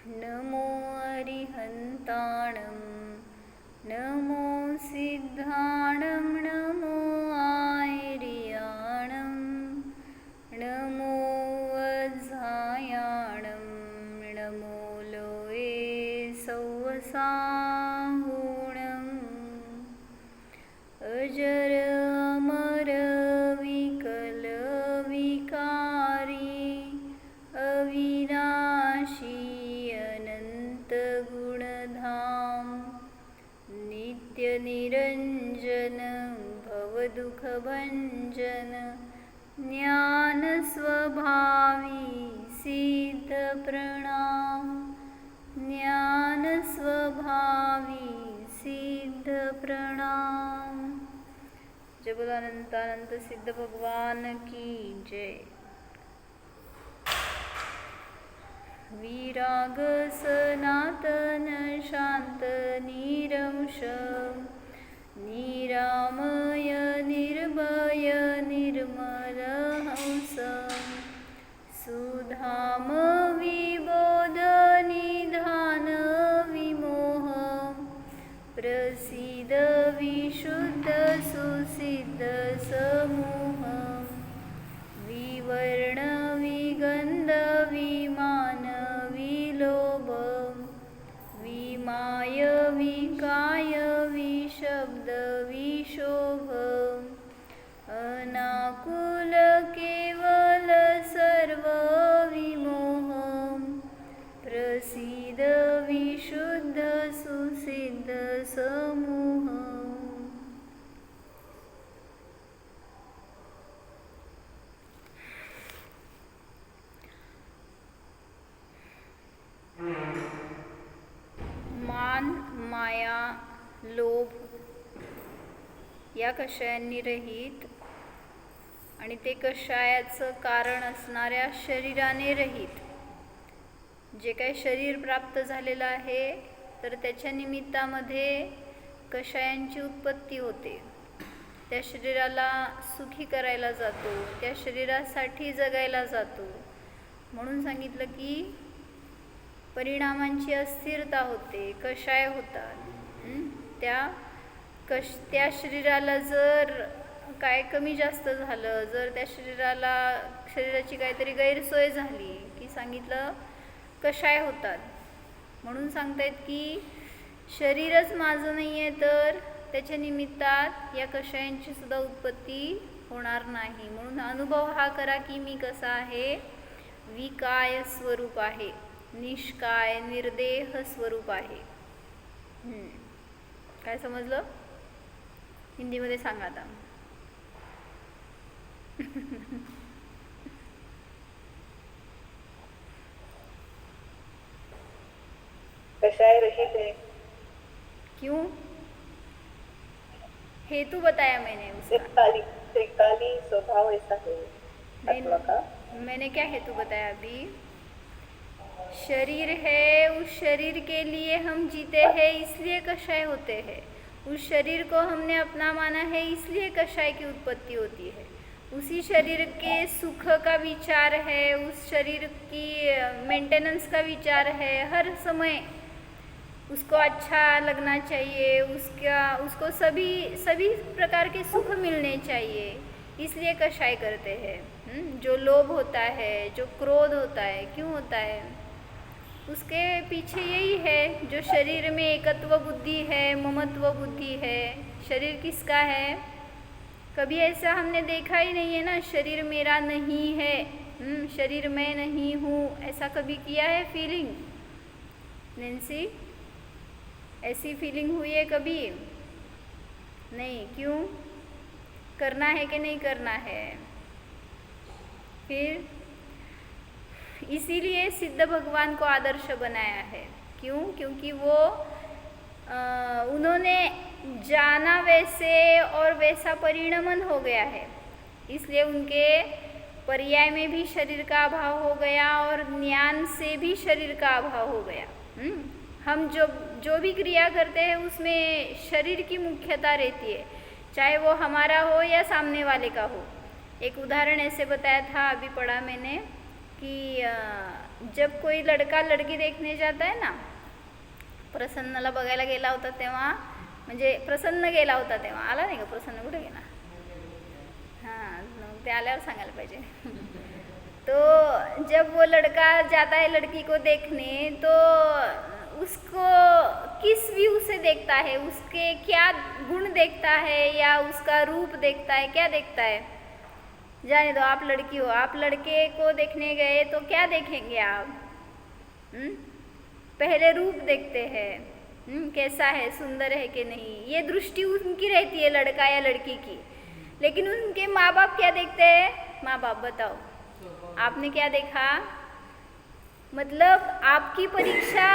नमो अरिहन्ताणं नमो सिद्धाणं नमो आयर्याणं नमो वज्रायाणं नमो लोये सौवसाहुणम् अजर अमर विकल विकारी अविनाशी अनंत गुणधाम नित्य निरंजन भवदुःखभंजन ज्ञान स्वभावी सिद्ध प्रणाम ज्ञान स्वभावी सिद्ध प्रणाम। जय बोलो अनंतानंत सिद्ध भगवान की जय। विराग सनातन शांत निरंश निरामय निर्भय निर्मल हंस सुधाम विबोध निधान विमोह प्रसिद्ध विशुद्ध सुसिद्ध समूह विवर्ण विगंध विमान विलोभ विमाय विकाय विशब्द विशोभ अनाकुल केवल सर्व विमोह प्रसिद्ध विशुद्ध सुसिद्ध समूह। मान माया लोभ या कषायांनी रहित आणि ते कषायाचं कारण असणाऱ्या शरीराने रहित जे काही शरीर प्राप्त झालेलं आहे तर त्याच्या निमित्तामध्ये कषायांची उत्पत्ती होते। त्या शरीराला सुखी करायला जातो, त्या शरीरासाठी जगायला जातो, म्हणून सांगितलं की परिणामांची अस्थिरता होते, कषाय होतात। त्या शरीराला जर काय कमी जास्त झालं, जर त्या शरीराची काहीतरी गैरसोय झाली की सांगितलं कषाय होतात। म्हणून सांगतायत की शरीरच माझं नाही आहे तर त्याच्या निमित्तात या कषायांची सुद्धा उत्पत्ती होणार नाही। म्हणून अनुभव हा करा की मी कसा आहे, विकाय स्वरूप आहे, निष्काय निर्देह स्वरूप आहे। काय समजलं? हिंदीमध्ये सांगा आता। कषाय रहित है। क्यों? हेतु बताया मैंने उसका। त्रिकाली स्वभाव ऐसा है आत्मा का। मैंने क्या हेतु बताया अभी? शरीर है, उस शरीर के लिए हम जीते हैं इसलिए कषाय होते हैं। उस शरीर को हमने अपना माना है इसलिए कषाय की उत्पत्ति होती है। उसी शरीर के सुख का विचार है, उस शरीर की मेंटेनेंस का विचार है, हर समय उसको अच्छा लगना चाहिए, उसको सभी प्रकार के सुख मिलने चाहिए, इसलिए कषाय करते हैं। जो लोभ होता है, जो क्रोध होता है, क्यों होता है? उसके पीछे यही है, जो शरीर में एकत्व बुद्धि है, ममत्व बुद्धि है। शरीर किसका है? कभी ऐसा हमने देखा ही नहीं है ना, शरीर मेरा नहीं है, शरीर मैं नहीं हूँ, ऐसा कभी किया है फीलिंग? नैन्सी, ऐसी फीलिंग हुई है कभी? नहीं। क्यों? करना है कि नहीं करना है? फिर इसीलिए सिद्ध भगवान को आदर्श बनाया है। क्यों? क्योंकि वो उन्होंने जाना वैसे और वैसा परिणमन हो गया है, इसलिए उनके पर्याय में भी शरीर का अभाव हो गया और ज्ञान से भी शरीर का अभाव हो गया। हम जो भी क्रिया करते हैं उसमें शरीर की मुख्यता रहती है, चाहे वो हमारा हो या सामने वाले का हो। एक उदाहरण ऐसे बताया था, अभी पढ़ा मैंने कि जब कोई लड़का लड़की देखने जाता आहे ना, प्रसन्नला बघायला गेला होता तेव्हा, म्हणजे प्रसन्न गेला होता तेव्हा, आला नाही का प्रसन्न, कुठे गेला? हाँ, ते आल्यावर सांगायला पाहिजे. तो जब वो लड़का जाता है लड़की को देखने, तो उसको किस व्यू से देखता है, उसके क्या गुण देखता है या उसका रूप देखता है, क्या देखता है? जाने दो, आप लड़की हो, आप लड़के को देखने गए तो क्या देखेंगे आप? पहले रूप देखते हैं, कैसा है, सुंदर है कि नहीं, ये दृष्टि उनकी रहती है लड़का या लड़की की. लेकिन उनके माँ बाप क्या देखते हैं? माँ बाप बताओ, आपने क्या देखा? मतलब आपकी परीक्षा,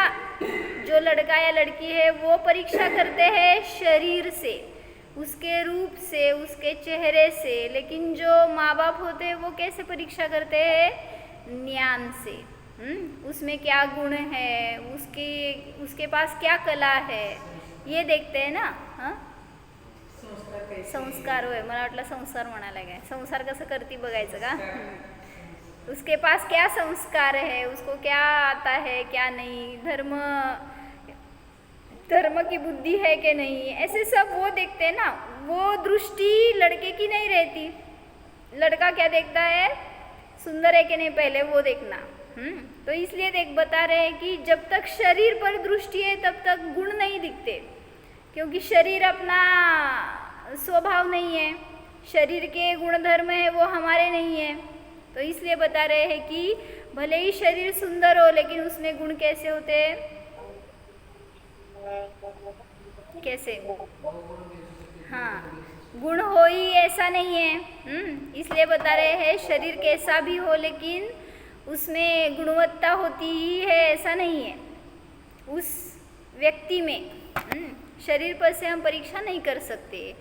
जो लड़का या लड़की है वो परीक्षा करते हैं शरीर से, उसके रूप से, उसके चेहरे से. लेकिन जो माँ बाप होते हैं वो कैसे परीक्षा करते हैं? ज्ञान से. उसमें क्या गुण है, उसके पास क्या कला है, ये देखते हैं ना. हाँ, संस्कार होय, मला वाटलं संसार म्हणायला काय. संसार कसं करती बघायचं का? उसके पास क्या संस्कार है, उसको क्या आता है, क्या नहीं, धर्म की बुद्धि है कि नहीं, ऐसे सब वो देखते हैं ना. वो दृष्टि लड़के की नहीं रहती. लड़का क्या देखता है? सुंदर है कि नहीं, पहले वो देखना. तो इसलिए बता रहे हैं कि जब तक शरीर पर दृष्टि है तब तक गुण नहीं दिखते, क्योंकि शरीर अपना स्वभाव नहीं है, शरीर के गुणधर्म है वो हमारे नहीं है. तो इसलिए बता रहे हैं कि भले ही शरीर सुंदर हो, लेकिन उसमें गुण कैसे होते हैं? कैसे? हाँ, गुण हो ही ऐसा नहीं है. इसलिए बता रहे हैं शरीर कैसा भी हो, लेकिन उसमें गुणवत्ता होती ही है ऐसा नहीं है उस व्यक्ति में. शरीर पर से हम परीक्षा नहीं कर सकते.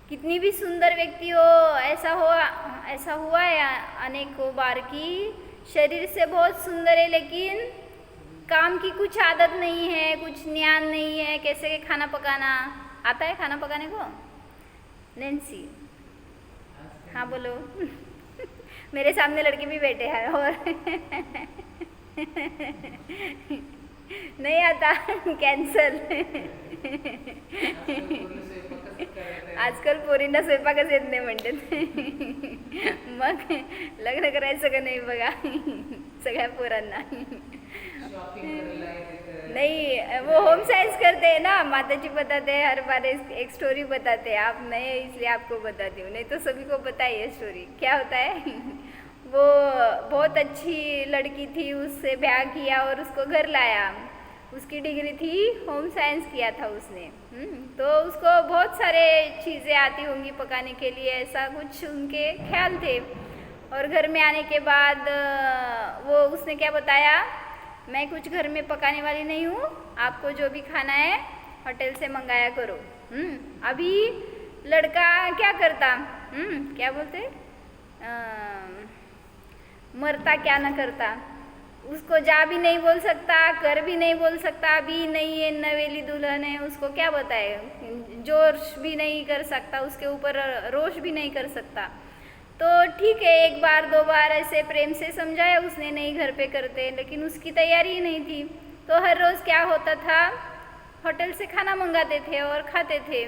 कितनी भी सुंदर व्यक्ति हो, ऐसा हुआ है अनेकों बार कि शरीर से बहुत सुंदर है, लेकिन काम की कुछ आदत नहीं है, कुछ ज्ञान नहीं है. कैसे खाना पकाना आता है? खाना पकाने को नैन्सी? हाँ बोलो. मेरे सामने लड़के भी बैठे हैं और नहीं आता, कैंसल. आजकाल पोरींना स्वयंपाकच येत नाही म्हणतात. मग लग्न करायचं का नाही बघा सगळ्या पोरांना. नहीं, वो होम साइंस करते हैं ना, माताजी बताते हैं हर बार एक स्टोरी बताते हैं. आप नए इसलिए आपको बताती हूँ, नहीं तो सभी को पता है ये स्टोरी. क्या होता है, वो बहुत अच्छी लड़की थी, उससे ब्याह किया और उसको घर लाया. उसकी डिग्री थी, होम साइंस किया था उसने. तो उसको बहुत सारे चीज़ें आती होंगी पकाने के लिए, ऐसा कुछ उनके ख्याल थे. और घर में आने के बाद वो उसने क्या बताया, मैं कुछ घर में पकाने वाली नहीं हूँ, आपको जो भी खाना है होटल से मंगाया करो. अभी लड़का क्या करता, क्या बोलते, मरता क्या न करता. उसको जा भी नहीं बोल सकता, कर भी नहीं बोल सकता. अभी नहीं है, नवेली दुल्हन है, उसको क्या बताए, जोश भी नहीं कर सकता, उसके ऊपर रोष भी नहीं कर सकता. तो ठीक है, एक बार दो बार ऐसे प्रेम से समझाया उसने, नहीं घर पे करते, लेकिन उसकी तैयारी ही नहीं थी. तो हर रोज़ क्या होता था, होटल से खाना मंगाते थे और खाते थे.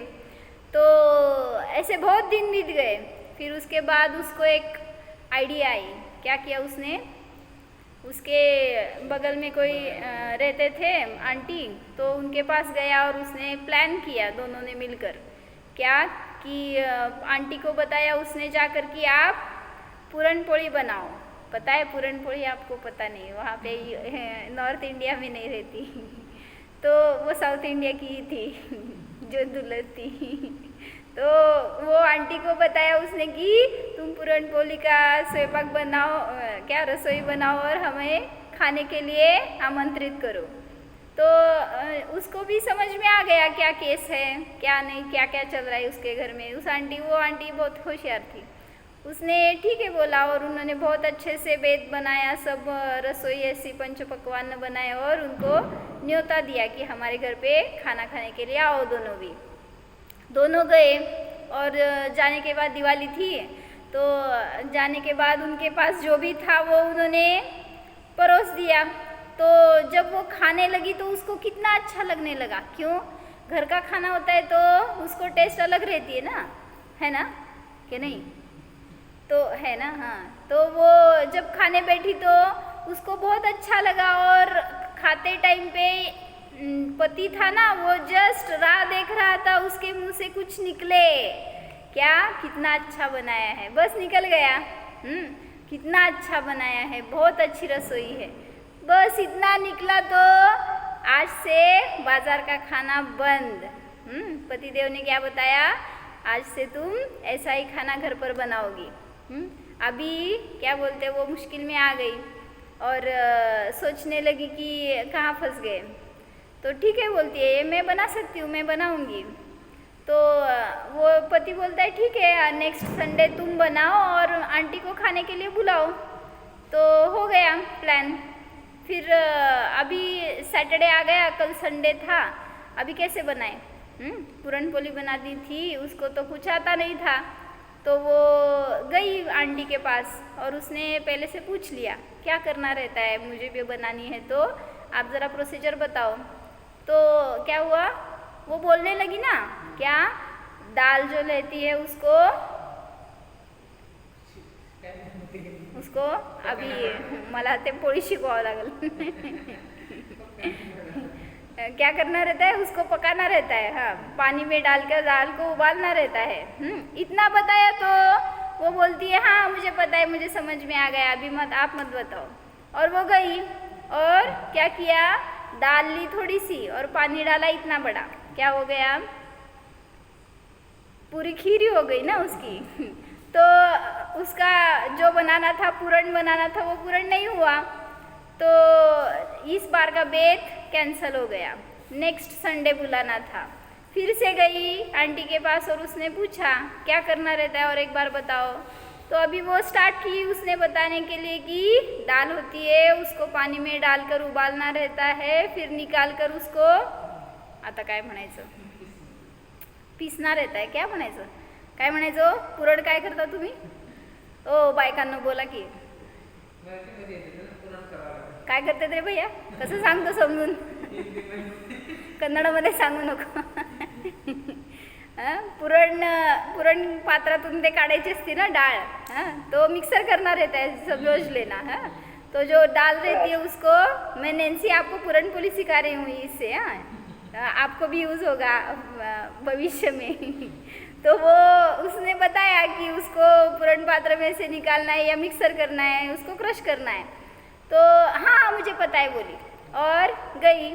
तो ऐसे बहुत दिन बीत गए. फिर उसके बाद उसको एक आइडिया आई. क्या किया उसने, उसके बगल में कोई रहते थे आंटी, तो उनके पास गया और उसने प्लान किया दोनों ने मिलकर. क्या कि आंटी को बताया उसने जाकर कि आप पूरन पोली बनाओ. पता है पूरन पोली? आपको पता नहीं, वहाँ पे नॉर्थ इंडिया में नहीं रहती. तो वो साउथ इंडिया की थी जो दुल्हन थी. तो वो आंटी को बताया उसने कि तुम पूरन पोली का स्वयंपाक बनाओ, क्या रसोई बनाओ और हमें खाने के लिए आमंत्रित करो. तो उसको भी समझ में आ गया क्या केस है, क्या नहीं, क्या क्या चल रहा है उसके घर में. वो आंटी बहुत होशियार थी. उसने ठीक है बोला और उन्होंने बहुत अच्छे से वेद बनाया, सब रसोई ऐसी पंच पकवान बनाए और उनको न्योता दिया कि हमारे घर पे खाना खाने के लिए आओ. दोनों गए और जाने के बाद दिवाली थी, तो जाने के बाद उनके पास जो भी था वो उन्होंने परोस दिया. तो जब वो खाने लगी तो उसको कितना अच्छा लगने लगा। क्यों? घर का खाना होता है तो उसको टेस्ट अलग रहती है ना कि नहीं? तो है ना, हाँ। तो वो जब खाने बैठी तो उसको बहुत अच्छा लगा, और खाते टाइम पे पति था ना, वो जस्ट राह देख रहा था उसके मुंह से कुछ निकले, क्या कितना अच्छा बनाया है, बस निकल गया। कितना अच्छा बनाया है, बहुत अच्छी रसोई है, बस इतना निकला तो आज से बाजार का खाना बंद। पतिदेव ने क्या बताया? आज से तुम ऐसा ही खाना घर पर बनाओगी। अभी क्या बोलते, वो मुश्किल में आ गई और सोचने लगी कि कहाँ फंस गए। तो ठीक है बोलती है, ये मैं बना सकती हूँ, मैं बनाऊँगी। तो वो पति बोलता है ठीक है, नेक्स्ट संडे तुम बनाओ और आंटी को खाने के लिए बुलाओ। तो हो गया प्लान। फिर अभी सैटरडे आ गया, कल संडे था, अभी कैसे बनाए? पूरन पोली बना दी थी, उसको तो कुछ आता नहीं था। तो वो गई आंटी के पास और उसने पहले से पूछ लिया क्या करना रहता है, मुझे भी बनानी है, तो आप ज़रा प्रोसीजर बताओ। तो क्या हुआ, वो बोलने लगी ना, क्या दाल जो लेती है उसको अभी मला ते पोळी शिकवावं लागल। क्या करना रहता है, उसको पकाना रहता है। हाँ, पानी में डालकर दाल को उबालना रहता है। इतना बताया तो वो बोलती है हाँ मुझे पता है, मुझे समझ में आ गया, अभी आप मत बताओ। और वो गई और क्या किया, दाल ली थोड़ी सी और पानी डाला इतना बड़ा, क्या हो गया, पूरी खीरी हो गई ना उसकी। तो उसका जो बनाना था, पूरण बनाना था, वो पूरण नहीं हुआ। तो इस बार का बेत कैंसिल हो गया, नेक्स्ट संडे बुलाना था। फिर से गई आंटी के पास और उसने पूछा क्या करना रहता है और एक बार बताओ। तो अभी वो स्टार्ट की उसने बताने के लिए कि दाल होती है, उसको पानी में डालकर उबालना रहता है, फिर निकाल कर उसको आता काय म्हणायचं, पिसना रहता है, क्या म्हणायचं, काय म्हणायचं, पुरण काय करता तुम्ही? ओ बायकांनो बोला की काय करते रे भैया, कसं सांगतो समजून, कन्नडमध्ये सांगू नको। पुरण पात्रातून ते काढायची असते ना डाळ, तो मिक्सर करना रहता है, समझ लेना। तो जो दाल रहती है उसको, मैं नैन्सी आपको पूरन पोली सिखा रही हूँ इससे, आपको भी यूज़ होगा भविष्य में। तो वो उसने बताया कि उसको पूरण पात्र में से निकालना है या मिक्सर करना है, उसको क्रश करना है। तो हाँ मुझे पता है बोली और गई।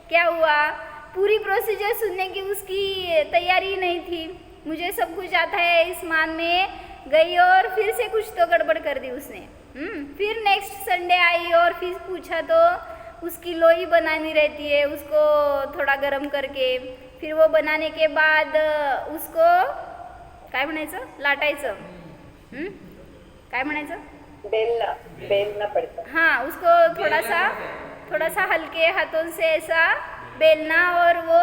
क्या हुआ, पूरी प्रोसीजर सुनने की उसकी तैयारी नहीं थी, मुझे सब कुछ आता है इस मान में गई और फिर से कुछ तो गड़बड़ कर दी उसने। फिर नेक्स्ट संडे आई और फिर पूछा तो उसकी लोई बनानी रहती है, उसको थोड़ा गरम करके, फिर वो बनाने के बाद उसको काय म्हणायचं, लाटायचं, काय म्हणायचं, बेलना पड़ता। हाँ, उसको थोड़ा सा हल्के हाथों से ऐसा बेलना और वो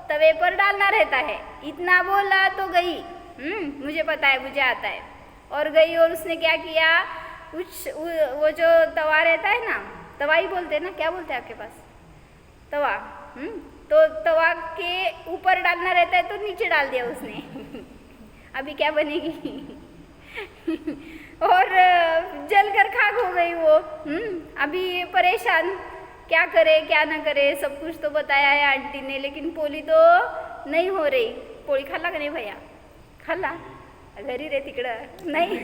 तवे पर डालना रहता है। इतना बोला तो गई, मुझे पता है, मुझे आता है, और गई और उसने क्या किया, वो जो तवा रहता है ना, तवा ही बोलते हैं ना, क्या बोलते हैं आपके पास, तवा, तो तवा के ऊपर डालना रहता है तो नीचे डाल दिया उसने। अभी क्या बनेगी। और जलकर खाक हो गई वो। अभी परेशान, क्या करे क्या ना करे, सब कुछ तो बताया है आंटी ने, लेकिन पोली तो नहीं हो रही। पोळी खाल्ला का नाही भैया, खाल्ला, घरी रे तिकडं नाही।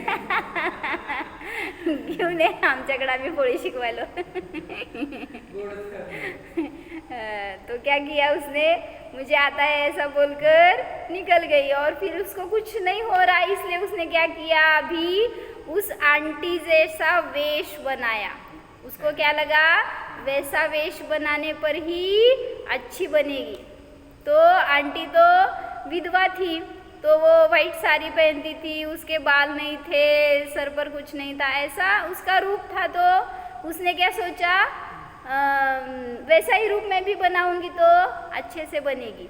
घेऊन ये आमच्याकडे, आम्ही पोळी शिकवायलो। तो क्या किया उसने, मुझे आता है ऐसा बोलकर निकल गई और फिर उसको कुछ नहीं हो रहा, इसलिए उसने क्या किया, अभी उस आंटी जैसा वेश बनाया। उसको क्या लगा, वैसा वेश बनाने पर ही अच्छी बनेगी। तो आंटी तो विधवा थी, तो वो वाइट साड़ी पहनती थी, उसके बाल नहीं थे, सर पर कुछ नहीं था, ऐसा उसका रूप था। तो उसने क्या सोचा, वैसा ही रूप मैं भी बनाऊंगी तो अच्छे से बनेगी,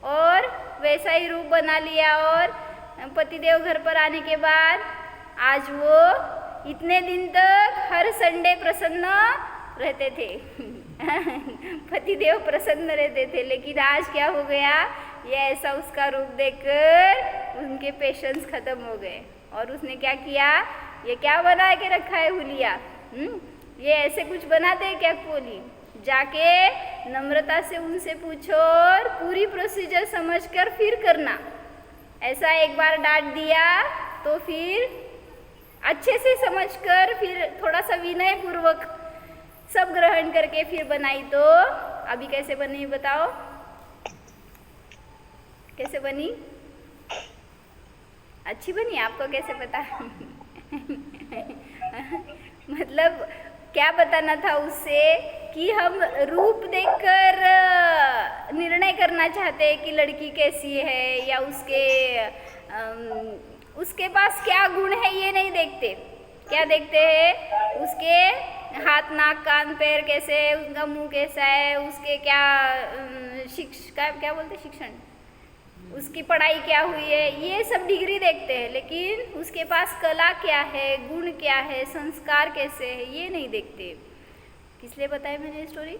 और वैसा ही रूप बना लिया। और पतिदेव घर पर आने के बाद आज वो इतने दिन तक हर संडे प्रसन्न रहते थे पतिदेव प्रसन्न रहते थे, लेकिन आज क्या हो गया, ये ऐसा उसका रूप देखकर उनके पेशेंस खत्म हो गए। और उसने क्या किया, ये क्या बना के रखा है हुलिया, ये ऐसे कुछ बनाते हैं क्या कोली, जाके नम्रता से उनसे पूछो और पूरी प्रोसीजर समझकर फिर करना। ऐसा एक बार डांट दिया तो फिर अच्छे से समझकर फिर थोड़ा सा विनय पूर्वक सब ग्रहण करके फिर बनाई। तो अभी कैसे बनी बताओ, कैसे बनी? अच्छी बनी, आपको कैसे पता? मतलब क्या बताना था उससे कि हम रूप देखकर निर्णय करना चाहते हैं कि लड़की कैसी है या उसके पास क्या गुण है, ये नहीं देखते। क्या देखते हैं, उसके हाथ नाक कान पैर कैसे है, उसका मुंह कैसा है, उसके क्या क्या बोलते शिक्षण, उसकी पढ़ाई क्या हुई है, ये सब डिग्री देखते हैं। लेकिन उसके पास कला क्या है, गुण क्या है, संस्कार कैसे है, ये नहीं देखते। किस लिए बताई मैंने स्टोरी?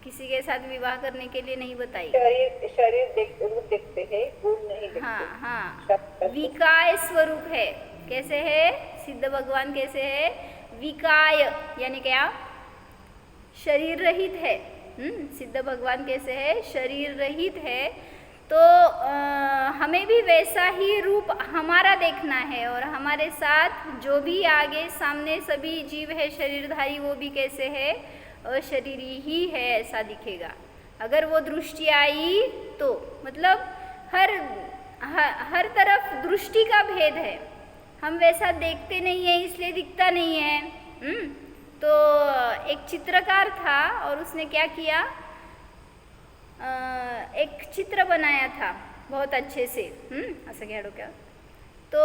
किसी के साथ विवाह करने के लिए नहीं बताई। शरीर रूप देखते हैं, गुण नहीं देखते। हाँ, विकाय स्वरूप है। कैसे है सिद्ध भगवान, कैसे है विकाय, यानी क्या, शरीर रहित है। सिद्ध भगवान कैसे है, शरीर रहित है। तो हमें भी वैसा ही रूप हमारा देखना है, और हमारे साथ जो भी आगे सामने सभी जीव है शरीरधारी, वो भी कैसे है, अशरीरी ही है, ऐसा दिखेगा। अगर वो दृष्टि आई तो मतलब हर तरफ दृष्टि का भेद है, हम वैसा देखते नहीं है इसलिए दिखता नहीं है। तो एक चित्रकार था और उसने क्या किया, एक चित्र बनाया था बहुत अच्छे से, ऐसा क्या क्या, तो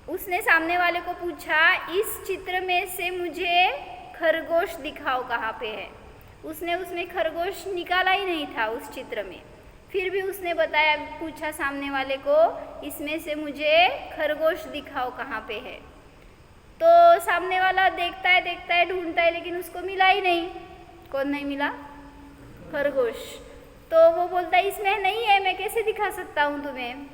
उसने सामने वाले को पूछा, इस चित्र में से मुझे खरगोश दिखाओ कहाँ पे है। उसने उसमें खरगोश निकाला ही नहीं था उस चित्र में। फिर भी उसने बताया, पूछा सामने वाले को, इसमें से मुझे खरगोश दिखाओ कहाँ पे है। तो सामने वाला देखता है ढूंढता है, लेकिन उसको मिला ही नहीं। कौन नहीं मिला? खरगोश। तो वो बोलता है इसमें नहीं है, मैं कैसे दिखा सकता हूँ तुम्हें।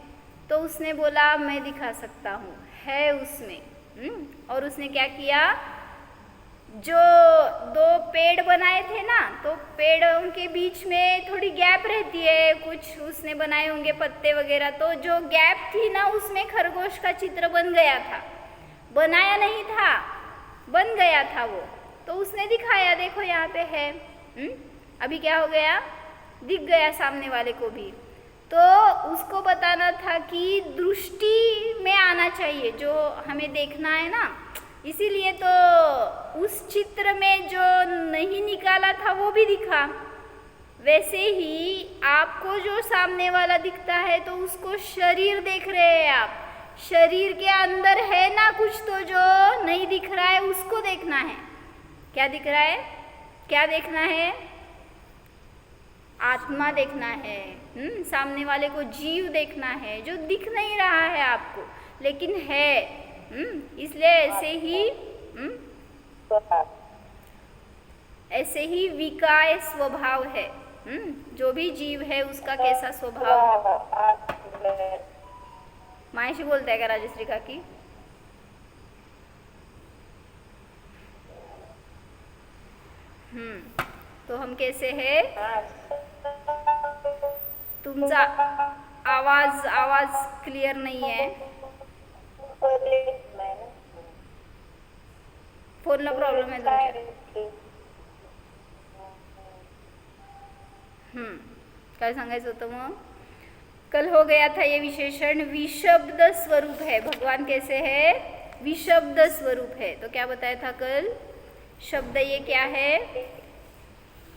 तो उसने बोला मैं दिखा सकता हूँ, है उसमें। और उसने क्या किया, जो दो पेड़ बनाए थे ना, तो पेड़ों के बीच में थोड़ी गैप रहती है, कुछ उसने बनाए होंगे पत्ते वगैरह, तो जो गैप थी ना उसमें खरगोश का चित्र बन गया था। बनाया नहीं था, बन गया था वो। तो उसने दिखाया, देखो यहाँ पे है। अभी क्या हो गया, दिख गया सामने वाले को भी। तो उसको बताना था कि दृष्टि में आना चाहिए, जो हमें देखना है ना। इसीलिए तो उस चित्र में जो नहीं निकाला था वो भी दिखा। वैसे ही आपको जो सामने वाला दिखता है तो उसको शरीर देख रहे हैं आप, शरीर के अंदर है ना कुछ, तो जो नहीं दिख रहा है उसको देखना है। क्या दिख रहा है, क्या देखना है? आत्मा देखना है। सामने वाले को जीव देखना है, जो दिख नहीं रहा है आपको लेकिन है। इसलिए ऐसे ही विकाय स्वभाव है। जो भी जीव है उसका कैसा स्वभाव है। मायशी बोलता है क्या राजश्री काकी? तो हम कैसे है, तुमचा आवाज क्लियर नहीं है, फोनला प्रॉब्लेम आहे तुमच्या? काय सांगायचं होतं मग? कल हो गया था ये विशेषण विशब्द स्वरूप है। भगवान कैसे है, विशब्द स्वरूप है। तो क्या बताया था कल, शब्द ये क्या है,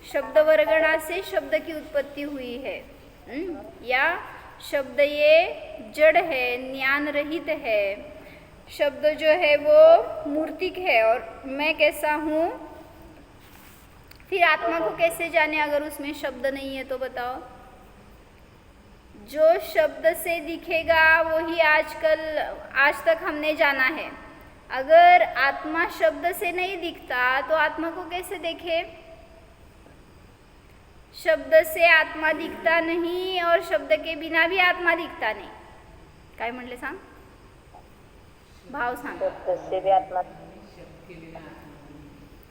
शब्द वर्गणा से शब्द की उत्पत्ति हुई है। या शब्द ये जड़ है, ज्ञान रहित है। शब्द जो है वो मूर्तिक है, और मैं कैसा हूँ। फिर आत्मा को कैसे जाने अगर उसमें शब्द नहीं है? तो बताओ, जो शब्द से दिखेगा वही आज तक हमने जाना है। अगर आत्मा शब्द से नहीं दिखता तो आत्मा को कैसे देखे? शब्द से आत्मा दिखता नहीं और शब्द के बिना भी आत्मा दिखता नाही. काय म्हणले सांग? भाव सांग. शब्द से भी आत्मा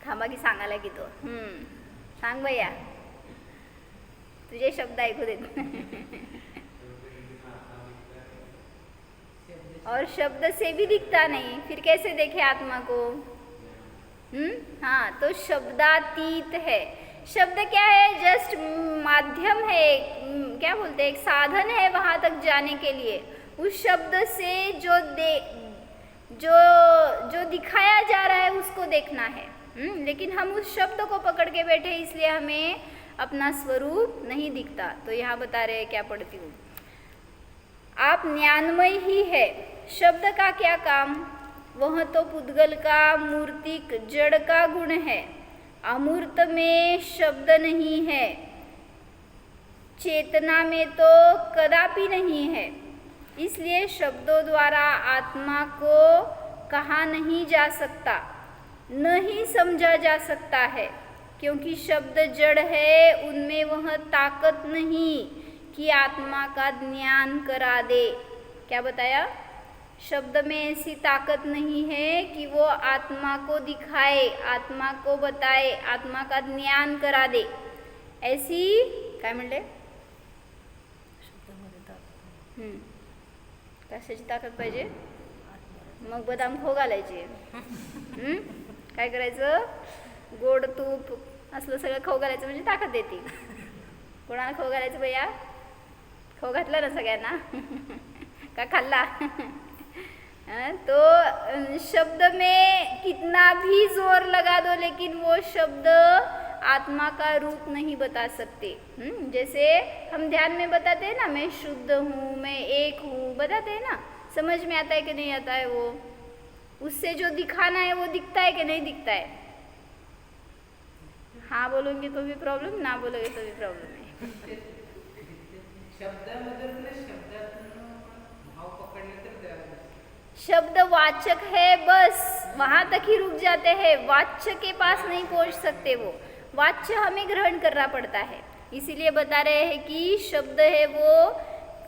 थांबा की सांगायला की तो. सांग भैया, तुझे शब्द ऐकू देत. और शब्द से भी दिखता नहीं, फिर कैसे देखे आत्मा को? हाँ, तो शब्दातीत है. शब्द क्या है? जस्ट माध्यम है, क्या बोलते हैं, एक साधन है वहां तक जाने के लिए. उस शब्द से जो दिखाया जा रहा है उसको देखना है. लेकिन हम उस शब्द को पकड़ के बैठे, इसलिए हमें अपना स्वरूप नहीं दिखता. तो यहाँ बता रहे हैं, क्या पढ़ती हूँ. आप ज्ञानमय ही है. शब्द का क्या काम? वह तो पुद्गल का मूर्तिक जड़ का गुण है. अमूर्त में शब्द नहीं है, चेतना में तो कदापि नहीं है. इसलिए शब्दों द्वारा आत्मा को कहा नहीं जा सकता, नहीं समझा जा सकता है, क्योंकि शब्द जड़ है. उनमें वह ताकत नहीं कि आत्मा का ज्ञान करा दे. क्या बताया? शब्द में ऐसी ताकत नहीं है कि वो आत्मा को दिखाए, आत्मा को बताए, आत्मा का ज्ञान करा दे. ऐसी काय म्हणले? कशाची ताकद पाहिजे? मग बदाम खाऊ घालायचे. काय करायचं? गोड तूप असलं सगळं खाऊ घालायचं, म्हणजे ताकद देते. कोणाला खाऊ घालायचं भैया? खाऊ घातला ना सगळ्यांना? का खाल्ला? तो शब्द में कितना भी जोर लगा दो, लेकिन वो शब्द आत्मा का रूप नहीं बता सकते. जैसे हम ध्यान में बताते हैं ना, मैं शुद्ध हूँ, मैं एक हूँ, बताते हैं ना. समझ में आता है कि नहीं आता है? वो उससे जो दिखाना है वो दिखता है कि नहीं दिखता है? हाँ बोलोगे तो भी प्रॉब्लम, ना बोलोगे तो भी प्रॉब्लम है. शब्द वाचक है, बस वहां तक ही रुक जाते हैं. वाच्य के पास नहीं पहुंच सकते. वो वाच्य हमें ग्रहण करना पड़ता है. इसीलिए बता रहे हैं कि शब्द है वो,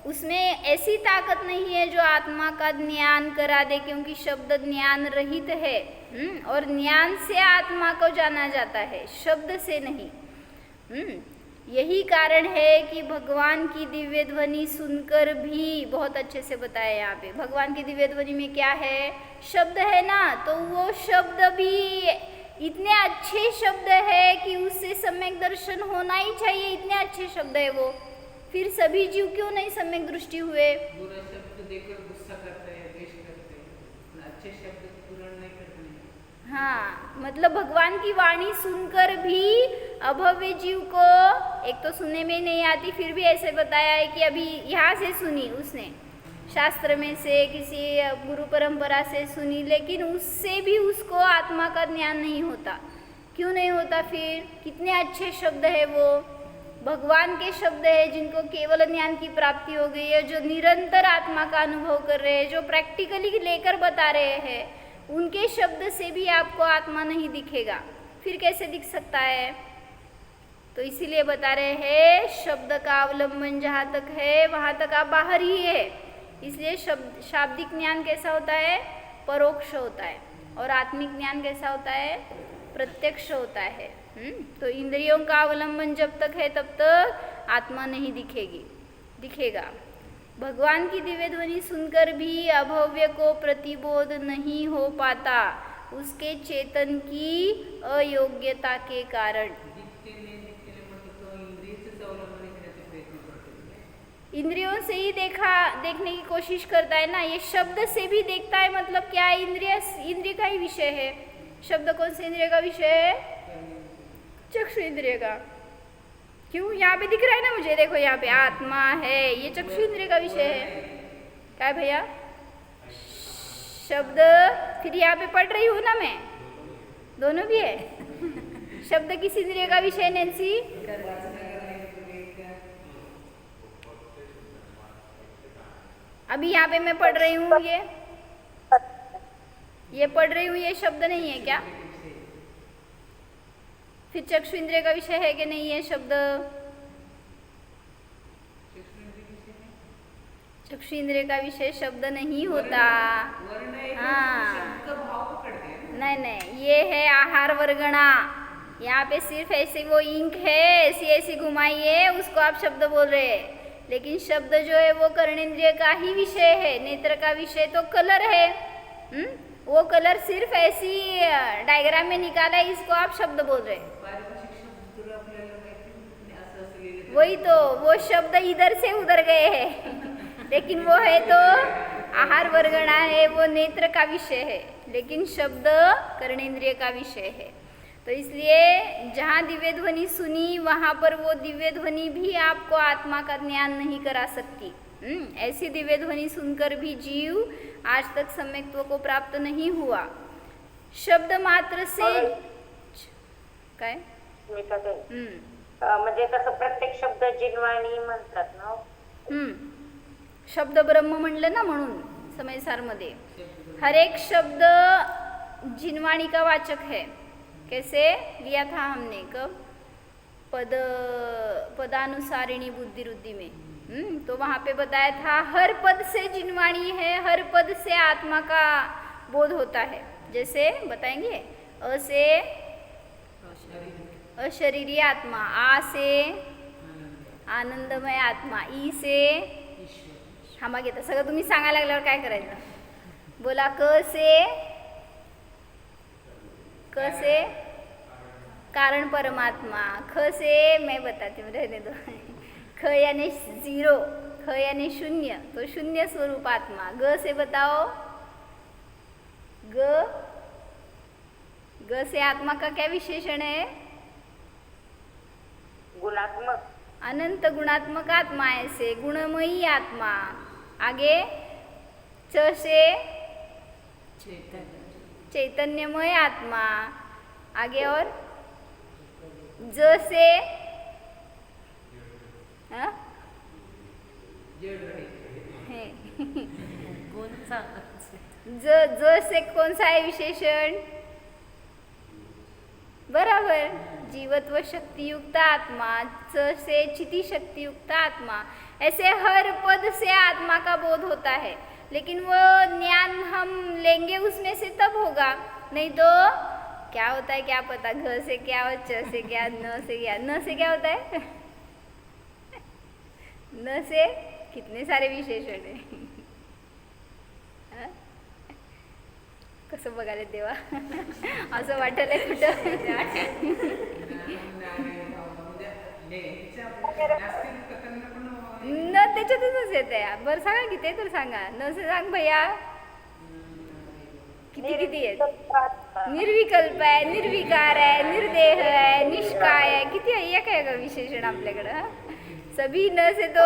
उसमें ऐसी ताकत नहीं है जो आत्मा का ज्ञान करा दे, क्योंकि शब्द ज्ञान रहित है. और ज्ञान से आत्मा को जाना जाता है, शब्द से नहीं. यही कारण है कि भगवान की दिव्य ध्वनि सुनकर भी, बहुत अच्छे से बताया यहाँ पे, भगवान की दिव्य ध्वनि में क्या है? शब्द है ना. तो वो शब्द भी इतने अच्छे शब्द है कि उससे सम्यक दर्शन होना ही चाहिए. इतने अच्छे शब्द है वो. फिर सभी जीव क्यों नहीं सम्यक दृष्टि हुए? बुरा शब्द देखकर गुस्सा करते हैं, द्वेष करते हैं, अच्छे शब्द पूर्ण नहीं करते. हाँ, मतलब भगवान की वाणी सुनकर भी अभव्य जीव को एक तो सुनने में नहीं आती, फिर भी ऐसे बताया है कि अभी यहाँ से सुनी उसने, शास्त्र में से, किसी गुरु परंपरा से सुनी, लेकिन उससे भी उसको आत्मा का ज्ञान नहीं होता. क्यों नहीं होता? फिर कितने अच्छे शब्द है वो, भगवान के शब्द है, जिनको केवल ज्ञान की प्राप्ति हो गई है, जो निरंतर आत्मा का अनुभव कर रहे हैं, जो प्रैक्टिकली लेकर बता रहे हैं. उनके शब्द से भी आपको आत्मा नहीं दिखेगा, फिर कैसे दिख सकता है? तो इसीलिए बता रहे हैं शब्द का अवलंबन जहाँ तक है वहाँ तक आप बाहर ही है. इसलिए शाब्दिक ज्ञान कैसा होता है? परोक्ष होता है. और आत्मिक ज्ञान कैसा होता है? प्रत्यक्ष होता है. तो इंद्रियों का अवलंबन जब तक है तब तक आत्मा नहीं दिखेगा. भगवान की दिव्य ध्वनि सुनकर भी अभव्य को प्रतिबोध नहीं हो पाता, उसके चेतन की अयोग्यता के कारण. इंद्रियों से ही देखने की कोशिश करता है ना. ये शब्द से भी देखता है, मतलब क्या है? इंद्रिय का ही विषय है. शब्द कौन से इंद्रिय का विषय है? चक्षु इंद्रिय का. क्यों? यहाँ पे दिख रहा है ना मुझे, देखो यहाँ पे आत्मा है, ये चक्षु इंद्रिय का विषय है. क्या भैया? शब्द, फिर यहाँ पे पढ़ रही हूँ ना मैं, दोनों भी है. शब्द किस इंद्रिय का विषय नैन्सी? अभी यहाँ पे मैं पढ़ रही हूँ ये ये पढ़ रही हूँ, ये शब्द नहीं है क्या? फिर चक्षु इंद्रिय का विषय है कि नहीं ये शब्द? चक्षु इंद्रिय का विषय शब्द नहीं होता। हाँ, नहीं नहीं, ये है आहार वर्गणा। यहाँ पे सिर्फ ऐसे वो इंक है, ऐसी ऐसी घुमाइए, उसको आप शब्द बोल रहे हैं। लेकिन शब्द जो है वो कर्णेंद्रिय का ही विषय है। नेत्र का विषय तो कलर है। वो कलर सिर्फ ऐसी डायग्राम में निकाला है, इसको आप शब्द बोल रहे हैं। वही तो, वो शब्द इधर से उधर गए हैं लेकिन वो है तो आहार वर्गणा है, वो नेत्र का विषय है, लेकिन शब्द कर्णेंद्रिय का विषय है। तो इसलिए जहाँ दिव्य ध्वनि सुनी वहाँ पर वो दिव्य ध्वनि भी आपको आत्मा का ज्ञान नहीं करा सकती। ऐसी दिव्य ध्वनि सुनकर भी जीव आज तक सम्यक्त्व को प्राप्त नहीं हुआ। शब्द मात्र से काय म्हणजे कसं प्रत्येक शब्द जिनवाणी म्हणतात ना. शब्द ब्रह्म म्हणलं ना, म्हणून समयसार मध्ये हर एक शब्द जिनवाणी का वाचक है। कैसे लिया था हमने? कब? पदानुसारिणी बुद्धि रुद्धि में। तो वहाँ पे बताया था हर पद से जिनवाणी है, हर पद से आत्मा का बोध होता है। जैसे बताएंगे, अ से अशरीरी आत्मा, आ से आनंदमय आत्मा, ई से हा मग येतं सगळं तुम्ही सांगायला लागल्यावर काय करायचं? बोला, क से कारण परमात्मा, ख से मैं बताती हूँ, रहने दो। ख यानी 0, ख यानी शून्य, तो शून्य स्वरूप आत्मा। ग से बताओ, ग से आत्मा का क्या विशेषण है? गुणात्मक, अनंत गुणात्मक आत्मा, ऐसे गुणमयी आत्मा। आगे च से चैतन्यमय आत्मा। आगे और ज से ज से कौन सा है विशेषण? बराबर, जीवत्व शक्ति युक्त आत्मा। च से चिति शक्ति युक्त आत्मा। ऐसे हर पद से आत्मा का बोध होता है, लेकिन वो ज्ञान हम लेंगे उसमें से तब होगा, नहीं तो क्या होता है क्या पता। घ से क्या और च से क्या, न से क्या। न से क्या होता है? न से कितने सारे विशेषण है। कसं बघायला देवा, असं वाटलंय कुठं। न त्याच्यातूनच येत आहे। बरं सांगा किती तर सांगा, न से सांग भैया, किती किती आहेत? निर्विकल्प आहे, निर्विकार आहे, निर्देह आहे, निष्काय आहे, किती आहे? एक आहे का विशेषण आपल्याकडं? सभी न से तो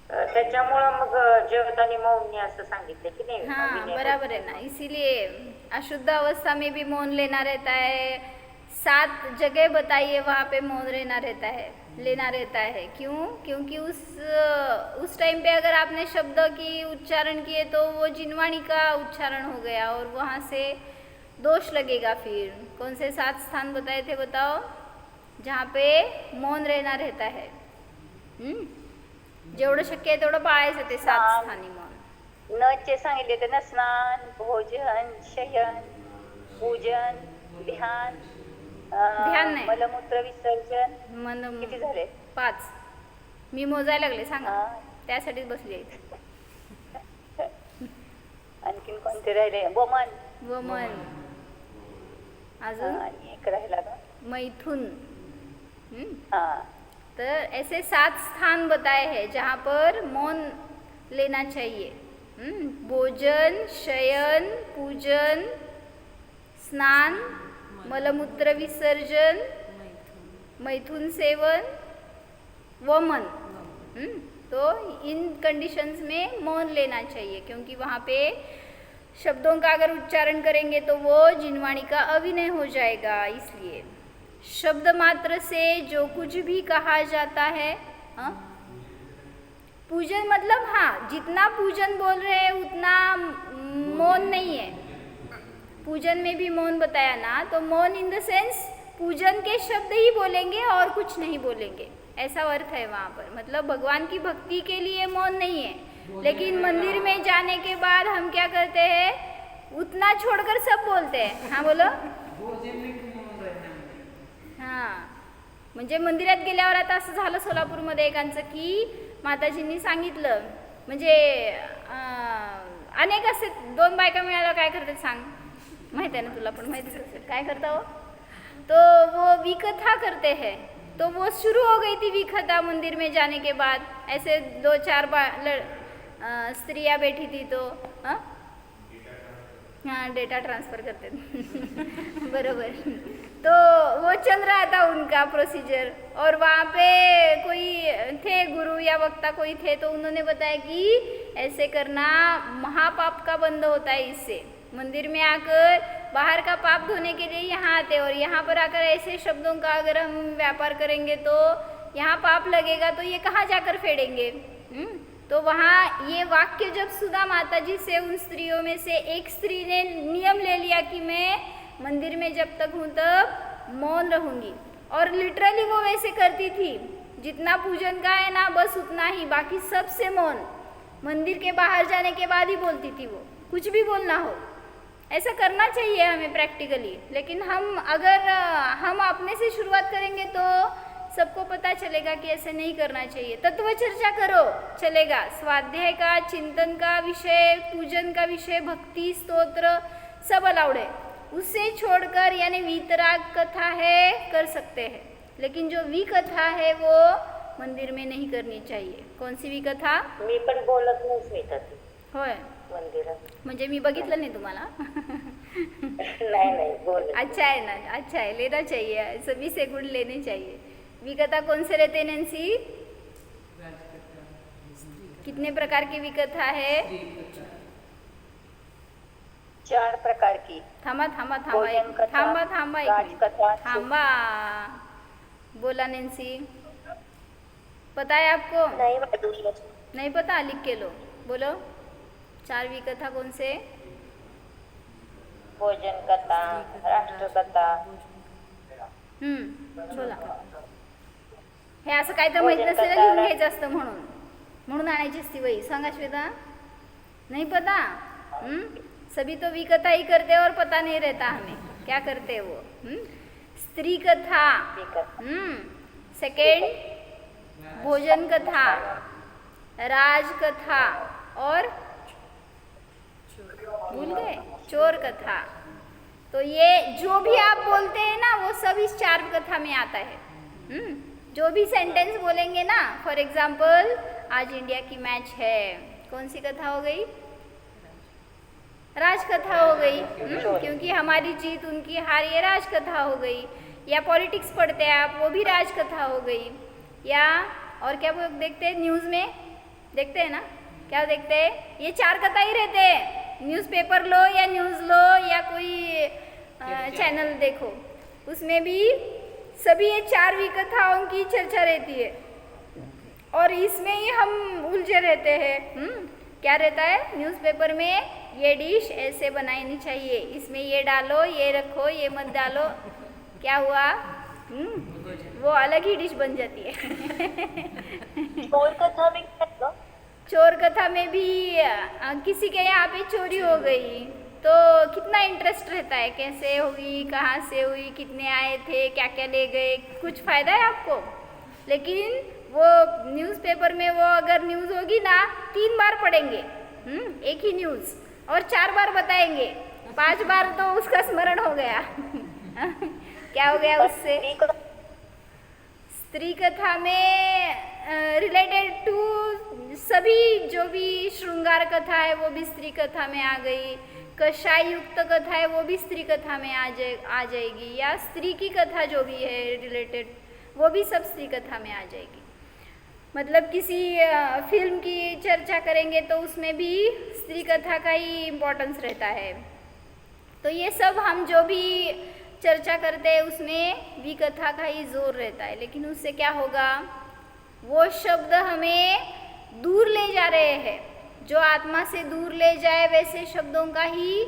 त्याच्यामुळं मग जगत आणि मौनी असं सांगितलं की नाही? हाँ, बराबर है ना। इसीलिए अशुद्ध अवस्था में भी मौन लेना रहता है। 7 जगह बताइए वहाँ पे मौन लेना रहता है। क्यों? क्योंकि उस टाइम पे अगर आपने शब्द की उच्चारण किए तो वो जिनवाणी का उच्चारण हो गया और वहाँ से दोष लगेगा। फिर कौन से 7 स्थान बताए थे बताओ, जहाँ पे मौन रहना रहता है। जेवढं शक्य आहे तेवढं पाळायचं ते 7 स्थानी मौन। नचे सांगितले ते स्नान, भोजन, शयन, पूजन, ध्यान, ध्यान नाही, मलमूत्र विसर्जन, किती झाले? 5 मी मोजायला लागले, सांगा। त्यासाठीच बसली आहे। आणखीन कोणते राहिले? वमन, अजून आणि एक राहिला का? मैथुन। हाँ, तो ऐसे 7 स्थान बताए हैं जहाँ पर मौन लेना चाहिए। भोजन, शयन, पूजन, स्नान, मलमूत्र विसर्जन, मैथुन सेवन, वमन। तो इन कंडीशंस में मौन लेना चाहिए, क्योंकि वहाँ पे शब्दों का अगर उच्चारण करेंगे तो वो जिनवाणी का अभिनय हो जाएगा। इसलिए शब्द मात्र से जो कुछ भी कहा जाता है, पूजन मतलब हाँ, जितना पूजन बोल रहे हैं उतना मौन नहीं है। पूजन में भी मौन बताया ना, तो मौन इन द सेंस पूजन के शब्द ही बोलेंगे और कुछ नहीं बोलेंगे, ऐसा अर्थ है वहाँ पर। मतलब भगवान की भक्ति के लिए मौन नहीं है, लेकिन मंदिर में जाने के बाद हम क्या करते हैं, उतना छोड़कर सब बोलते हैं। हाँ बोलो। भोजन में मौन रहणं. हां, म्हणजे मंदिरात गेल्यावर आता असं झालं सोलापूरमध्ये एकांचं की माताजींनी सांगितलं, म्हणजे अनेक असे 2 बायका मिळाल्या काय करतात सांग, माहिती है ना तुला, पण माहितीच असेल काय करता हो, तो वो विकथा करते हैं। तो वो शुरू हो गई थी विकथा मंदिर में जाने के बाद, ऐसे 2-4 स्त्रियां बैठी थी, तो हाँ डेटा ट्रांसफ़र करते थे बरोबर। तो वो चल रहा था उनका प्रोसीजर, और वहाँ पे कोई थे गुरु या वक्ता कोई थे, तो उन्होंने बताया कि ऐसे करना महापाप का बंद होता है इससे। मंदिर में आकर बाहर का पाप धोने के लिए यहाँ आते, और यहाँ पर आकर ऐसे शब्दों का अगर हम व्यापार करेंगे तो यहाँ पाप लगेगा, तो ये कहाँ जाकर फेडेंगे। तो वहाँ ये वाक्य जब सुना माता जी से, उन स्त्रियों में से एक स्त्री ने नियम ले लिया कि मैं मंदिर में जब तक हूँ तब मौन रहूँगी, और लिटरली वो वैसे करती थी। जितना पूजन का है ना बस उतना ही, बाकी सबसे मौन। मंदिर के बाहर जाने के बाद ही बोलती थी वो, कुछ भी बोलना हो। ऐसा करना चाहिए हमें प्रैक्टिकली, लेकिन अगर हम अपने से शुरुआत करेंगे तो सबको पता चलेगा कि ऐसे नहीं करना चाहिए। तत्व चर्चा करो चलेगा, स्वाध्याय का, चिंतन का विषय, पूजन का विषय, भक्ति स्तोत्र सब अलाउड है। उससे छोड़कर यानी वीतराग कथा है कर सकते हैं, लेकिन जो विकथा है वो मंदिर में नहीं करनी चाहिए। कौन सी विकथा? मी पण बोलत नाही होय, मंदिरात, म्हणजे मी बघितलं नाही तुम्हाला नाही बोलत. अच्छा है ना, अच्छा है, लेना चाहिए, सभी से गुण लेने चाहिए। विकथा कौन से रहते हैं नैन्सी? कितने प्रकार की विकथा है? 4 प्रकार की. थांबा भोजन कथा, थांबा राजकथा, थांबा, बोला नैन्सी, पता है आपको? नाही माहिती. नहीं पता? लिख के लो, बोलो 4 विकथा कौन से? भोजन कथा, राष्ट्रकथा. बोला। हे असं काय तर माहित नसेल, लिहून घ्यायचं असतं, म्हणून आणायची असती वही। सांगा श्वेता, नहीं पता? सभी तो विकथा ही करते और पता नहीं रहता हमें क्या करते वो। स्त्री कथा, सेकेंड भोजन कथा, राज कथा, और भूल गए चोर कथा। तो ये जो भी आप बोलते हैं ना वो सब इस 4 कथा में आता है। जो भी सेंटेंस बोलेंगे ना, फॉर एग्जाम्पल आज इंडिया की मैच है, कौन सी कथा हो गई? राजकथा हो गई, क्योंकि हमारी जीत उनकी हार, ये राजकथा हो गई। या पॉलिटिक्स पढ़ते हैं आप, वो भी राजकथा हो गई। या और क्या वो देखते हैं न्यूज़ में, देखते हैं ना, क्या देखते हैं? ये 4 कथा ही रहते हैं। न्यूज़पेपर लो या न्यूज़ लो या कोई चैनल देखो, उसमें भी सभी ये 4 विकथाओं की चर्चा रहती है, और इसमें ही हम उलझे रहते हैं। क्या रहता है न्यूज़पेपर में? ये डिश ऐसे बनानी चाहिए, इसमें ये डालो, ये रखो, ये मत डालो। क्या हुआ? वो अलग ही डिश बन जाती है। चोर कथा में क्या था? चोर कथा में भी किसी के यहाँ पे चोरी हो गई तो कितना इंटरेस्ट रहता है, कैसे होगी, कहाँ से हुई, कितने आए थे, क्या क्या ले गए, कुछ फ़ायदा है आपको। लेकिन वो न्यूज़पेपर में वो अगर न्यूज़ होगी ना 3 बार पढ़ेंगे, एक ही न्यूज़, और 4 बार बताएंगे, 5 बार तो उसका स्मरण हो गया। क्या हो गया उससे? स्त्री कथा में रिलेटेड टू सभी जो भी श्रृंगार कथा है वो भी स्त्री कथा में आ गई। कषाय युक्त कथा है वो भी स्त्री कथा में आ जाएगी, या स्त्री की कथा जो भी है रिलेटेड वो भी सब स्त्री कथा में आ जाएगी। मतलब किसी फिल्म की चर्चा करेंगे तो उसमें भी स्त्री कथा का ही इम्पोर्टेंस रहता है। तो ये सब हम जो भी चर्चा करते हैं उसमें विकथा का ही जोर रहता है, लेकिन उससे क्या होगा, वो शब्द हमें दूर ले जा रहे हैं, जो आत्मा से दूर ले जाए वैसे शब्दों का ही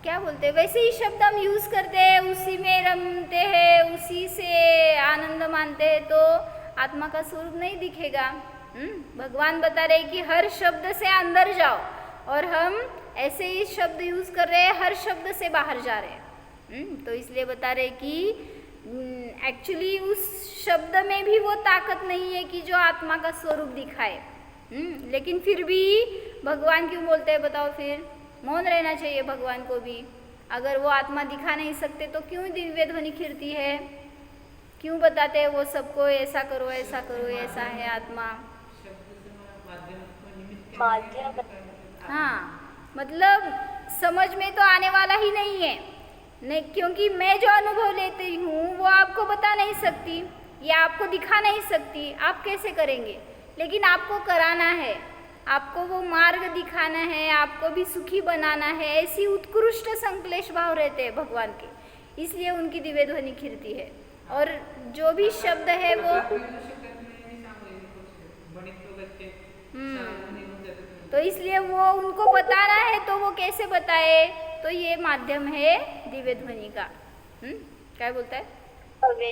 क्या बोलते हैं, वैसे ही शब्द हम यूज़ करते हैं, उसी में रमते हैं, उसी से आनंद मानते हैं, तो आत्मा का स्वरूप नहीं दिखेगा। भगवान बता रहे कि हर शब्द से अंदर जाओ, और हम ऐसे ही शब्द यूज़ कर रहे हैं, हर शब्द से बाहर जा रहे हैं। तो इसलिए बता रहे कि एक्चुअली उस शब्द में भी वो ताकत नहीं है कि जो आत्मा का स्वरूप दिखाए। लेकिन फिर भी भगवान क्यों बोलते हैं बताओ? फिर मौन रहना चाहिए भगवान को भी। अगर वो आत्मा दिखा नहीं सकते तो क्यों दिव्य ध्वनि खिरती है? क्यों बताते हैं वो सबको ऐसा करो, ऐसा करो, ऐसा है आत्मा? माध्यम हाँ, मतलब समझ में तो आने वाला ही नहीं है, नहीं, क्योंकि मैं जो अनुभव लेती हूँ वो आपको बता नहीं सकती या आपको दिखा नहीं सकती। आप कैसे करेंगे? लेकिन आपको कराना है, आपको वो मार्ग दिखाना है, आपको भी सुखी बनाना है। ऐसी उत्कृष्ट संकलेश भाव रहते हैं भगवान के, इसलिए उनकी दिव्य ध्वनि खिरती है। और जो भी शब्द है वो तो इसलिए वो उनको बताना है, तो वो कैसे बताए? तो ये माध्यम है दिव्य ध्वनि का। क्या बोलता है? भव्य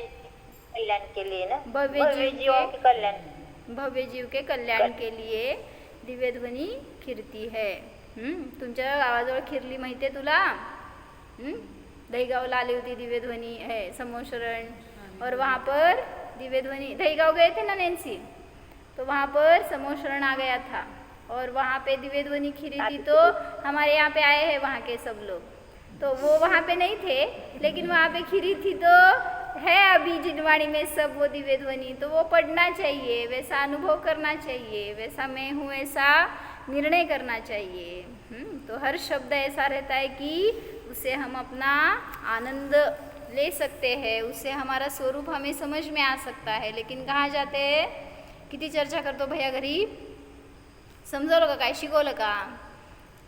कल्याण के लिए ना, भव्य भव्य जीव जीवों के कल्याण। भव्य जीव के कल्याण के लिए दिव्य ध्वनि खिरती है। तुमच्या गावाजवळ खिरली माहिती आहे तुला? दहीगावला आली होती दिव्य ध्वनि है समोशरण, और वहाँ पर दिव्य ध्वनि, दहीगांव गए थे ना नैन्सी, तो वहाँ पर समोशरण आ गया था और वहाँ पे दिव्य ध्वनि खिरी थी। तो हमारे यहाँ पे आए हैं वहाँ के सब लोग, तो वो वहाँ पे नहीं थे लेकिन वहाँ पे खिरी थी, तो है अभी जिनवाणी में सब वो दिव्य ध्वनि। तो वो पढ़ना चाहिए, वैसा अनुभव करना चाहिए, वैसा मैं हूँ ऐसा निर्णय करना चाहिए। तो हर शब्द ऐसा रहता है कि उसे हम अपना आनंद ले सकते हैं, उससे हमारा स्वरूप हमें समझ में आ सकता है। लेकिन कहाँ जाते हैं? किती चर्चा करतो भैया घरी? समजवलं का? काय शिकवलं का?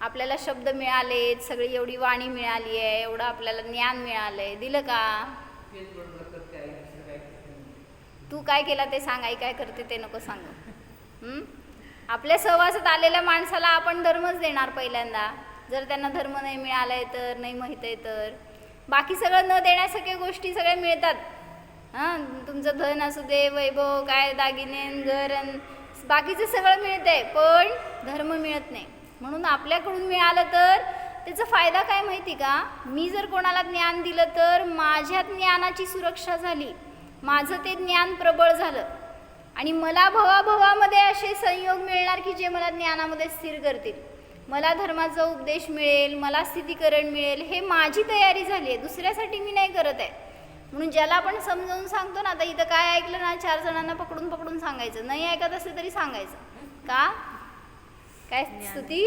आपल्याला शब्द मिळालेत, सगळी एवढी वाणी मिळाली आहे, एवढं आपल्याला ज्ञान मिळालंय, दिलं का? तू काय केला ते सांग, आई काय करते ते नको सांगू। आपल्या सहवासात आलेल्या माणसाला आपण धर्मच देणार पहिल्यांदा, जर त्यांना धर्म नाही मिळालाय तर, नाही माहीत आहे तर। बाकी सगळं न देण्यासारख्या गोष्टी सगळ्या मिळतात। तुमचं धन असू दे, वैभव, काय दागिने, घर, बाकीचं सगळं मिळतंय, पण धर्म मिळत नाही। म्हणून आपल्याकडून मिळालं तर त्याचा फायदा काय माहिती का? मी जर कोणाला ज्ञान दिलं तर माझ्या ज्ञानाची सुरक्षा झाली, माझं ते ज्ञान प्रबळ झालं, आणि मला भवाभवामध्ये असे संयोग मिळणार की जे मला ज्ञानामध्ये स्थिर करतील, मला धर्माचा उपदेश मिळेल, मला स्थितीकरण मिळेल, हे माझी तयारी झाली आहे, दुसऱ्यासाठी मी नाही करत आहे। म्हणून ज्याला आपण समजावून सांगतो ना, आता इथं काय ऐकलं ना, 4 जणांना पकडून पकडून सांगायचं, नाही ऐकत असेल तरी सांगायचं का? काय स्तुती?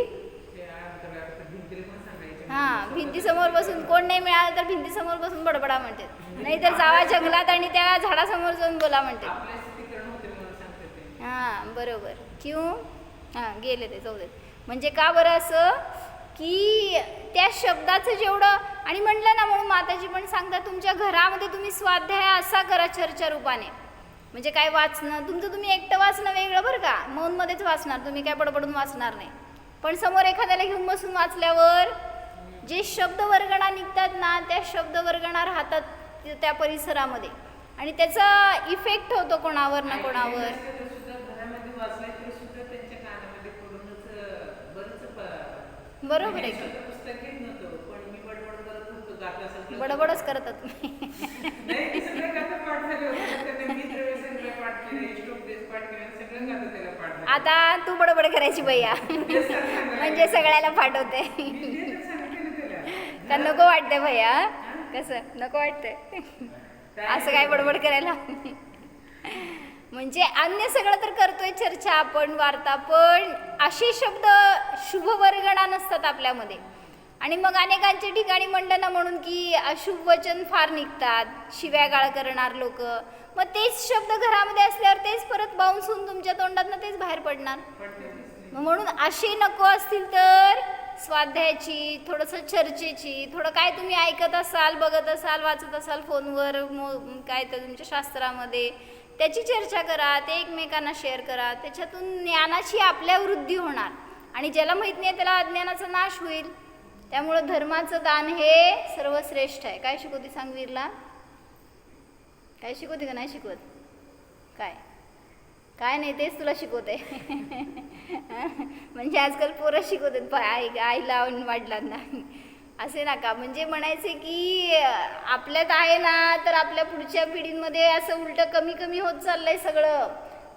हां, भिंतीसमोर बसून, कोण नाही मिळालं तर भिंतीसमोर बसून बडबडा म्हणते, नाहीतर जावा जंगलात आणि त्या झाडासमोर जाऊन बोला म्हणते। हां, बरोबर। क्यों? हां, गेले ते, जाऊ देत। म्हणजे का बरं असं की त्या शब्दाचं जेवढं, आणि म्हटलं ना, म्हणून माताजी पण सांगतात तुमच्या घरामध्ये तुम्ही स्वाध्याय असा करा चर्चा रूपाने, म्हणजे काय वाचणं तुमचं, तुम्ही एकटं वाचणं वेगळं बरं का, मौनमध्येच वाचणार तुम्ही, काय बडबडून वाचणार नाही, पण समोर एखाद्याला घेऊन बसून वाचल्यावर जे शब्द वर्गणा निघतात ना, त्या शब्द वर्गणा राहतात त्या परिसरामध्ये, आणि त्याचा इफेक्ट होतो कोणावर ना कोणावर। बरोबर आहे की? बडबडच करतात तुम्ही। आता तू बडबड करायची भैया, म्हणजे सगळ्याला पाठवते का? नको वाटतंय भैया? कसं नको वाटतंय असं काय बडबड करायला? म्हणजे अन्य सगळं तर करतोय चर्चा आपण, वार्ता, पण असे शब्द शुभ वर्गणा नसतात आपल्यामध्ये, आणि मग अनेकांच्या ठिकाणी म्हणलं ना, म्हणून की अशुभ वचन फार निघतात, शिव्यागाळ करणार लोक, मग तेच शब्द घरामध्ये असल्यावर तेच परत बाउन्स होऊन तुमच्या तोंडातनं तेच बाहेर पडणार। म्हणून असे नको असतील तर स्वाध्यायाची, थोडंसं चर्चेची, थोडं काय तुम्ही ऐकत असाल, बघत असाल, वाचत असाल फोनवर, काय तर तुमच्या शास्त्रामध्ये त्याची चर्चा करा, ते एकमेकांना शेअर करा. त्याच्यातून ज्ञानाची आपल्या वृद्धी होणार आणि ज्याला माहीत नाही त्याला अज्ञानाचा नाश होईल. त्यामुळं धर्माचं दान हे सर्वश्रेष्ठ आहे. काय शिकवते सांग वीरला? काय शिकवते का नाही शिकवत? काय काय नाही तेच तुला शिकवते. म्हणजे आजकाल पोरं शिकवतात आईला आणि वडिलांना. असे नका. म्हणजे म्हणायचे की आपल्यात आहे ना, तर आपल्या पुढच्या पिढींमध्ये असं उलटं कमी कमी होत चाललंय सगळं.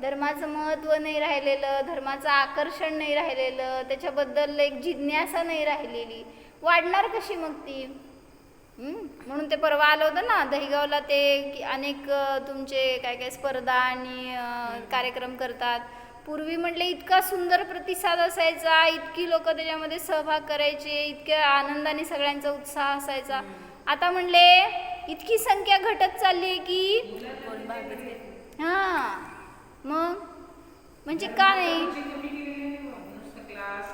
धर्माचं महत्त्व नाही राहिलेलं, धर्माचं आकर्षण नाही राहिलेलं, त्याच्याबद्दल एक जिज्ञासा नाही राहिलेली. वाढणार कशी मग ती? म्हणून ते परवा आलं होतं ना दहिगावला, ते की अनेक तुमचे काय काय स्पर्धा आणि कार्यक्रम करतात. पूर्वी म्हटले इतका सुंदर प्रतिसाद असायचा, इतकी लोक त्याच्यामध्ये सहभाग करायचे, इतक्या आनंदाने सगळ्यांचा उत्साह असायचा. आता म्हणले इतकी संख्या घटत चालली की हां मग म्हणजे का नाही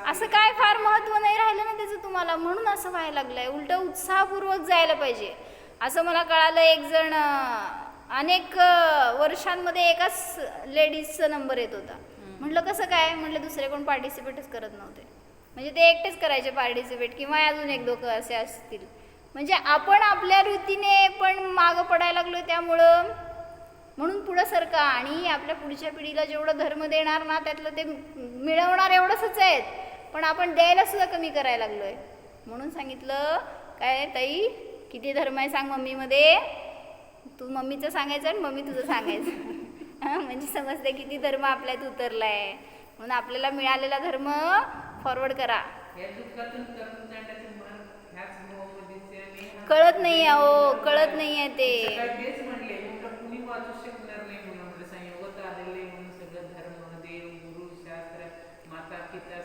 असं काय फार महत्त्व नाही राहिलं ना त्याचं तुम्हाला, म्हणून असं व्हायला लागलंय. उलटं उत्साहपूर्वक जायला पाहिजे. असं मला कळालं, एक जण अनेक वर्षांमध्ये एकाच लेडीजचा नंबर येत होता. म्हटलं कसं काय? म्हटलं दुसरे कोण पार्टिसिपेटच करत नव्हते, म्हणजे ते एकटेच करायचे पार्टिसिपेट, किंवा अजून एक दोघं असे असतील. म्हणजे आपण आपल्या रीतीने पण मागं पडायला लागलो. त्यामुळं म्हणून पुढं सरका आणि आपल्या पुढच्या पिढीला जेवढं धर्म देणार ना त्यातलं ते मिळवणार एवढंच आहेत, पण आपण द्यायला सुद्धा कमी करायला लागलोय. म्हणून सांगितलं काय ताई किती धर्म आहे सांग मम्मीमध्ये. तू मम्मीचं सांगायचं आणि मम्मी तुझं सांगायचं. म्हणजे समजते किती धर्म आपल्यात उतरलाय. म्हणून आपल्याला मिळालेला धर्म फॉरवर्ड करा. कळत नाही अहो, कळत नाही आहे ते.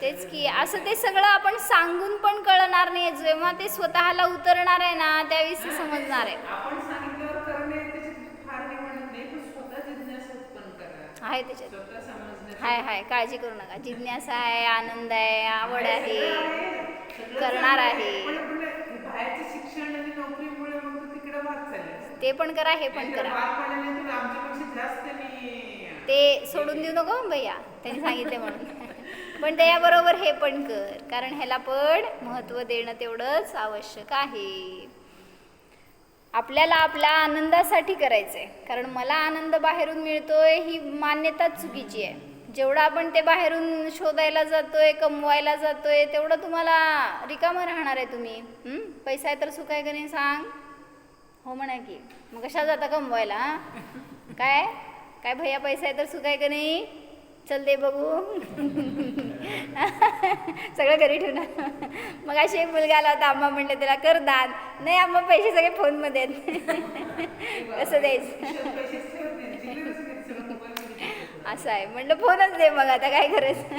तेच की असं ते सगळं आपण सांगून पण कळणार नाही. जेव्हा ते स्वतःला उतरणार आहे ना त्यावेळेस ते समजणार आहे. आहे त्याच्यात हाय हाय, काळजी करू नका. जिज्ञासा आहे, आनंद आहे, आवड आहे, करणार आहे. ते पण करा, हे पण करा. ते सोडून देऊ नको भैया, त्यांनी सांगितले म्हणून. पण त्याबरोबर हे पण कर, कारण ह्याला पण महत्त्व देणं तेवढंच आवश्यक आहे. आपल्याला आपल्या आनंदासाठी करायचंय, कारण मला आनंद बाहेरून मिळतोय ही मान्यताच चुकीची आहे. जेवढं आपण ते बाहेरून शोधायला जातोय, कमवायला जातोय, तेवढं तुम्हाला रिकामं राहणार आहे तुम्ही. पैसा आहे तर सुख आहे का नाही सांग? हो म्हणा की. मग कशा जाता कमवायला? काय काय भैया पैसा आहे तर सुख आहे का नाही? चल दे बघू. सगळं घरी ठेवणार. मग अशी एक मुलगा आला होता, आम्हा म्हणलं त्याला कर दान. नाही आम्हा पैसे सगळे फोनमध्ये आहेत. कसं द्यायचं? असं आहे. म्हटलं फोनच दे मग, आता काय करायचं.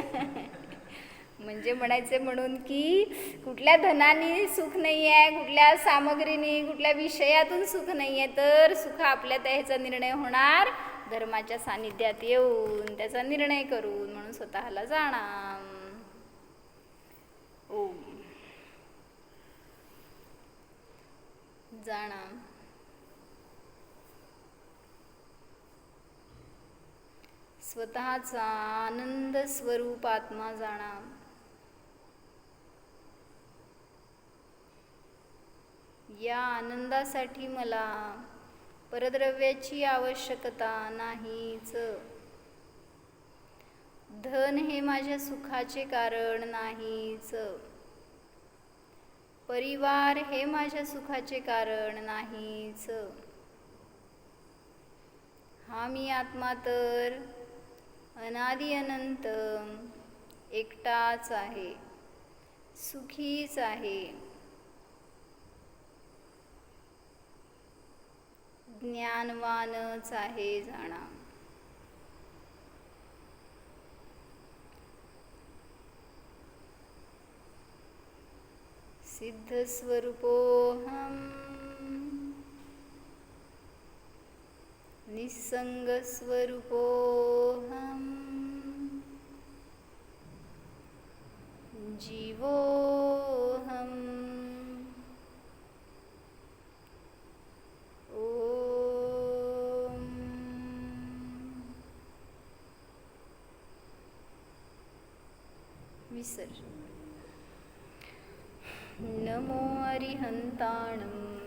म्हणजे म्हणायचे म्हणून की कुठल्या धनाने सुख नाही आहे, कुठल्या सामग्रीने, कुठल्या विषयातून सुख नाही आहे, तर सुख आपल्या ह्याचा निर्णय होणार धर्माच्या सानिध्यात येऊन, त्याचा निर्णय करून. म्हणून स्वतःला जाणा. ओम जाणा. स्वतःचा आनंद स्वरूप आत्मा जाणा. या आनंदासाठी मला परद्रव्याची आवश्यकता नाहीच. धन हे माझ्या सुखाचे कारण नाहीच. परिवार हे माझ्या सुखाचे कारण नाहीच. हा मी आत्मा तर अनादि अनंत एकटाच आहे, सुखीच आहे, ज्ञानवानच आहे जाणा. सिद्ध स्वरूपोऽहम् निस्संग स्वरूपोऽहम् जीवोऽहम्. ओम सर. नमो अरिहंताणं